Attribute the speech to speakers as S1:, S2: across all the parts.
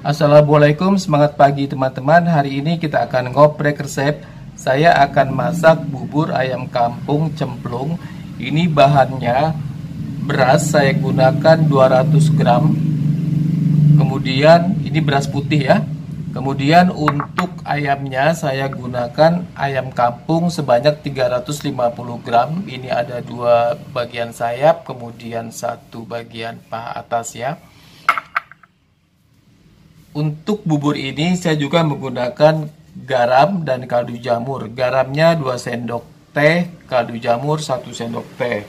S1: Assalamualaikum, semangat pagi teman-teman. Hari ini kita akan ngoprek resep. Saya akan masak bubur ayam kampung cemplung. Ini bahannya beras, saya gunakan 200 gram. Kemudian ini beras putih ya. Kemudian untuk ayamnya saya gunakan ayam kampung sebanyak 350 gram. Ini ada 2 bagian sayap, kemudian 1 bagian paha atas ya. Untuk bubur ini saya juga menggunakan garam dan kaldu jamur. Garamnya 2 sendok teh, kaldu jamur 1 sendok teh.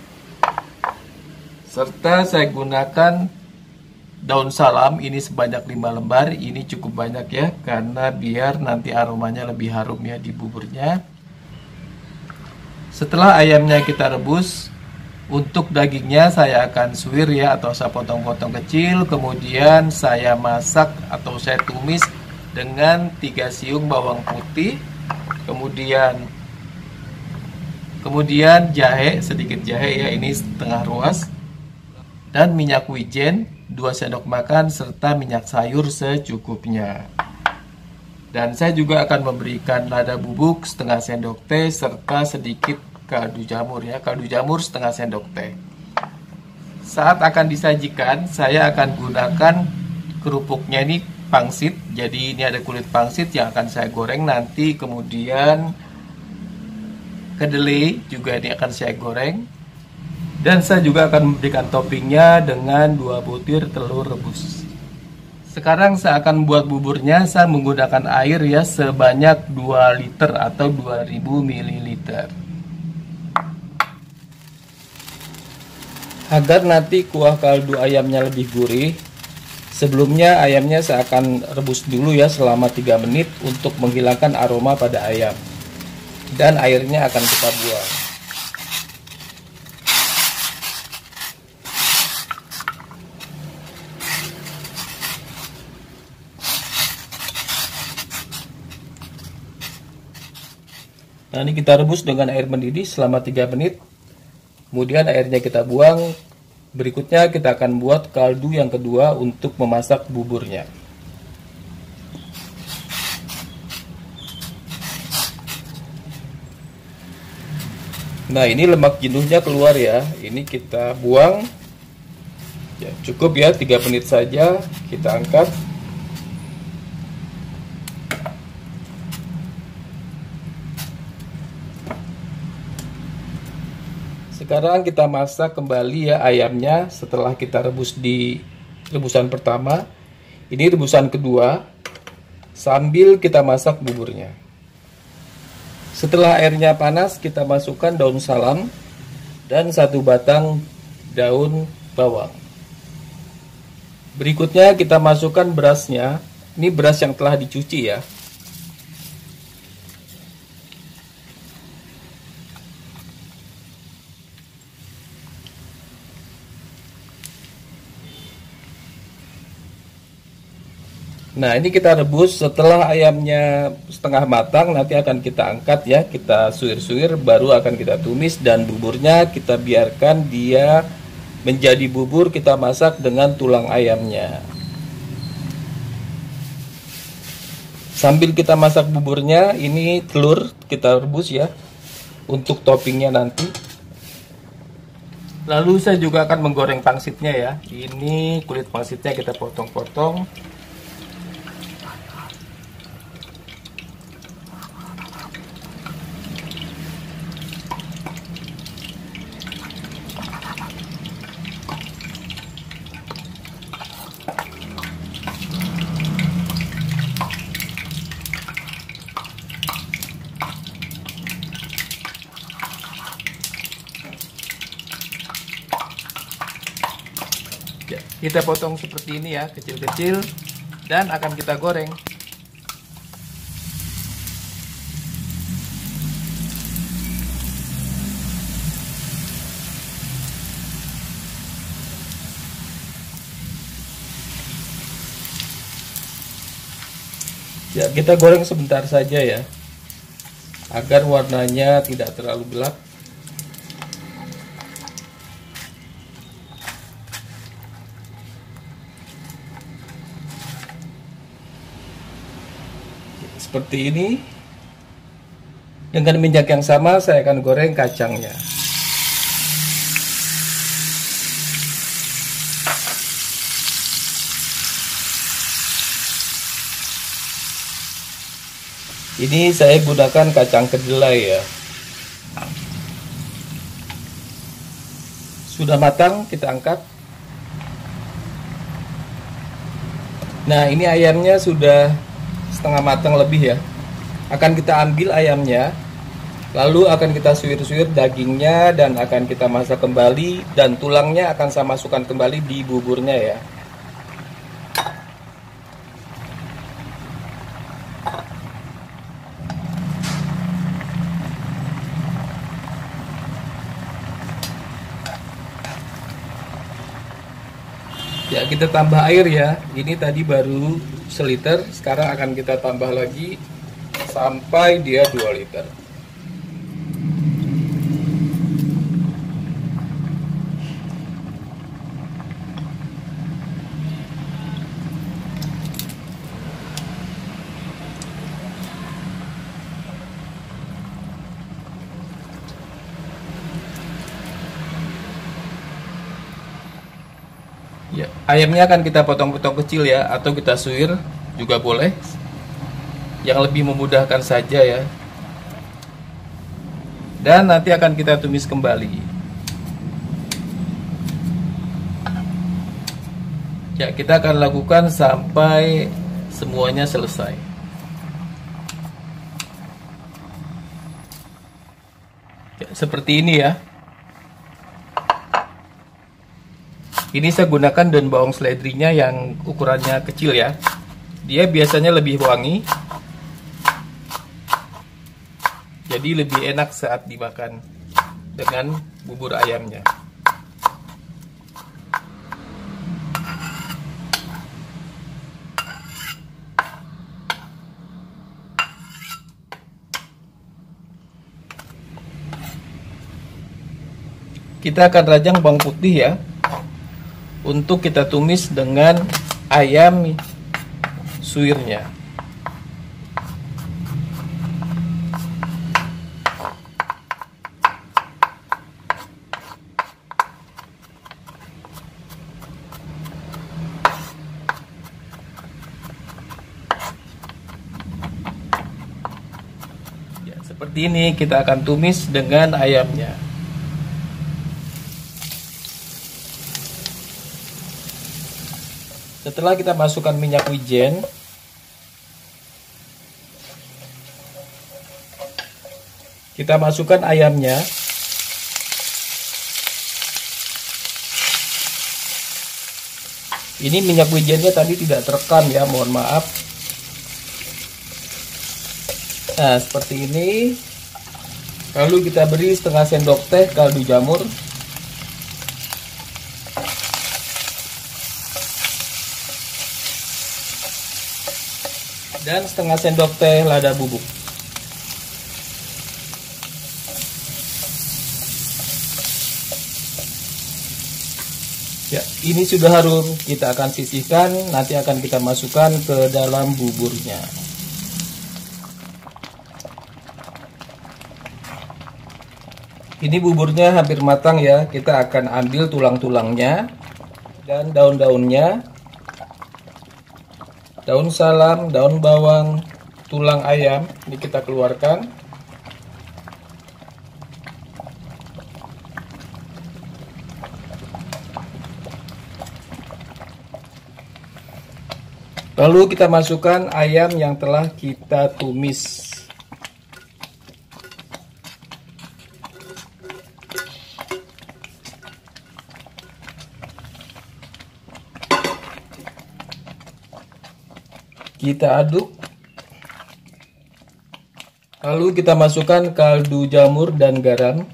S1: Serta saya gunakan daun salam, ini sebanyak 5 lembar. Ini cukup banyak ya, karena biar nanti aromanya lebih harum ya di buburnya. Setelah ayamnya kita rebus, untuk dagingnya saya akan suwir ya, atau saya potong-potong kecil. Kemudian saya masak atau saya tumis dengan 3 siung bawang putih. Kemudian jahe, sedikit jahe ya, ini setengah ruas. Dan minyak wijen 2 sendok makan serta minyak sayur secukupnya. Dan saya juga akan memberikan lada bubuk setengah sendok teh serta sedikit kaldu jamur ya, kaldu jamur setengah sendok teh. Saat akan disajikan, saya akan gunakan kerupuknya ini pangsit. Jadi ini ada kulit pangsit yang akan saya goreng nanti. Kemudian kedelai juga ini akan saya goreng. Dan saya juga akan memberikan toppingnya dengan 2 butir telur rebus. Sekarang saya akan buat buburnya. Saya menggunakan air ya sebanyak 2 liter atau 2000 ml. Agar nanti kuah kaldu ayamnya lebih gurih, sebelumnya ayamnya saya akan rebus dulu ya selama 3 menit untuk menghilangkan aroma pada ayam. Dan airnya akan kita buang. Nah, ini kita rebus dengan air mendidih selama 3 menit. Kemudian airnya kita buang. Berikutnya kita akan buat kaldu yang kedua untuk memasak buburnya. Nah, ini lemak jenuhnya keluar ya. Ini kita buang. Ya, cukup ya 3 menit saja. Kita angkat. Sekarang kita masak kembali ya ayamnya setelah kita rebus di rebusan pertama. Ini rebusan kedua, sambil kita masak buburnya. Setelah airnya panas, kita masukkan daun salam dan 1 batang daun bawang. Berikutnya kita masukkan berasnya. Ini beras yang telah dicuci ya. Nah, ini kita rebus. Setelah ayamnya setengah matang, nanti akan kita angkat ya. Kita suwir-suwir, baru akan kita tumis. Dan buburnya kita biarkan dia menjadi bubur. Kita masak dengan tulang ayamnya. Sambil kita masak buburnya, ini telur kita rebus ya, untuk toppingnya nanti. Lalu saya juga akan menggoreng pangsitnya ya. Ini kulit pangsitnya kita potong-potong. Kita potong seperti ini ya, kecil-kecil, dan akan kita goreng. Ya, kita goreng sebentar saja ya, agar warnanya tidak terlalu gelap. seperti ini. Dengan minyak yang sama saya akan goreng kacangnya. Ini saya gunakan kacang kedelai ya. Sudah matang, kita angkat. Nah, ini ayamnya sudah setengah matang lebih ya. Akan kita ambil ayamnya, lalu akan kita suir-suir dagingnya dan akan kita masak kembali, dan tulangnya akan saya masukkan kembali di buburnya ya. Ya, kita tambah air ya. Ini tadi baru seliter, sekarang akan kita tambah lagi sampai dia 2 liter. Ya, ayamnya akan kita potong-potong kecil ya, atau kita suir juga boleh. Yang lebih memudahkan saja ya. Dan nanti akan kita tumis kembali. Ya, kita akan lakukan sampai semuanya selesai. Ya, seperti ini ya. Ini saya gunakan daun bawang seledrinya yang ukurannya kecil ya. Dia biasanya lebih wangi. Jadi lebih enak saat dimakan dengan bubur ayamnya. Kita akan rajang bawang putih ya, untuk kita tumis dengan ayam suirnya. Ya, seperti ini kita akan tumis dengan ayamnya. Setelah kita masukkan minyak wijen, kita masukkan ayamnya. Ini minyak wijennya tadi tidak terekam ya, mohon maaf. Nah, seperti ini. Lalu kita beri setengah sendok teh kaldu jamur. Dan setengah sendok teh lada bubuk. Ya, ini sudah harum. Kita akan sisihkan, nanti akan kita masukkan ke dalam buburnya. Ini buburnya hampir matang ya. Kita akan ambil tulang-tulangnya dan daun-daunnya. Daun salam, daun bawang, tulang ayam, ini kita keluarkan. Lalu kita masukkan ayam yang telah kita tumis. Kita aduk. Lalu kita masukkan kaldu jamur dan garam.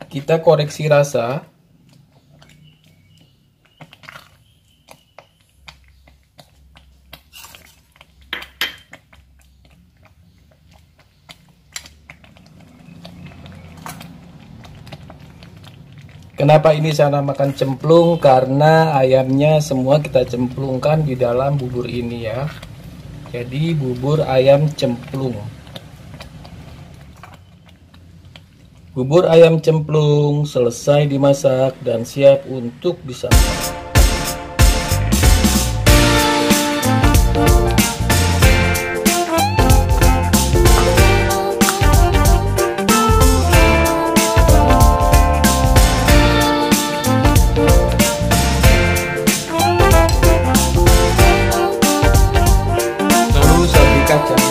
S1: Kita koreksi rasa. Kenapa ini saya namakan cemplung? Karena ayamnya semua kita cemplungkan di dalam bubur ini ya. Jadi bubur ayam cemplung. Bubur ayam cemplung selesai dimasak dan siap untuk disantap. Lalu sapi kacang.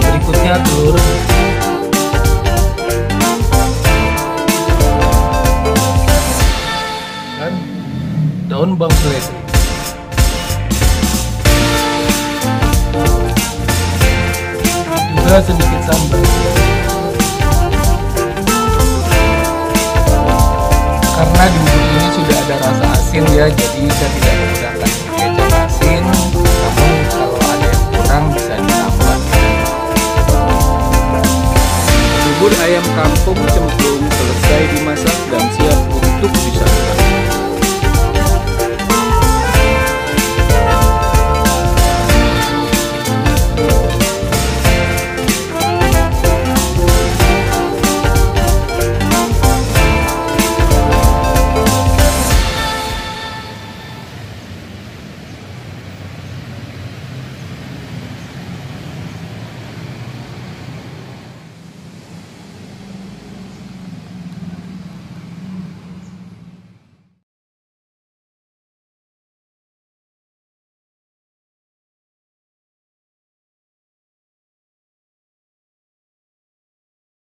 S1: Berikutnya telur. Dan daun bawang seledri. Juga sedikit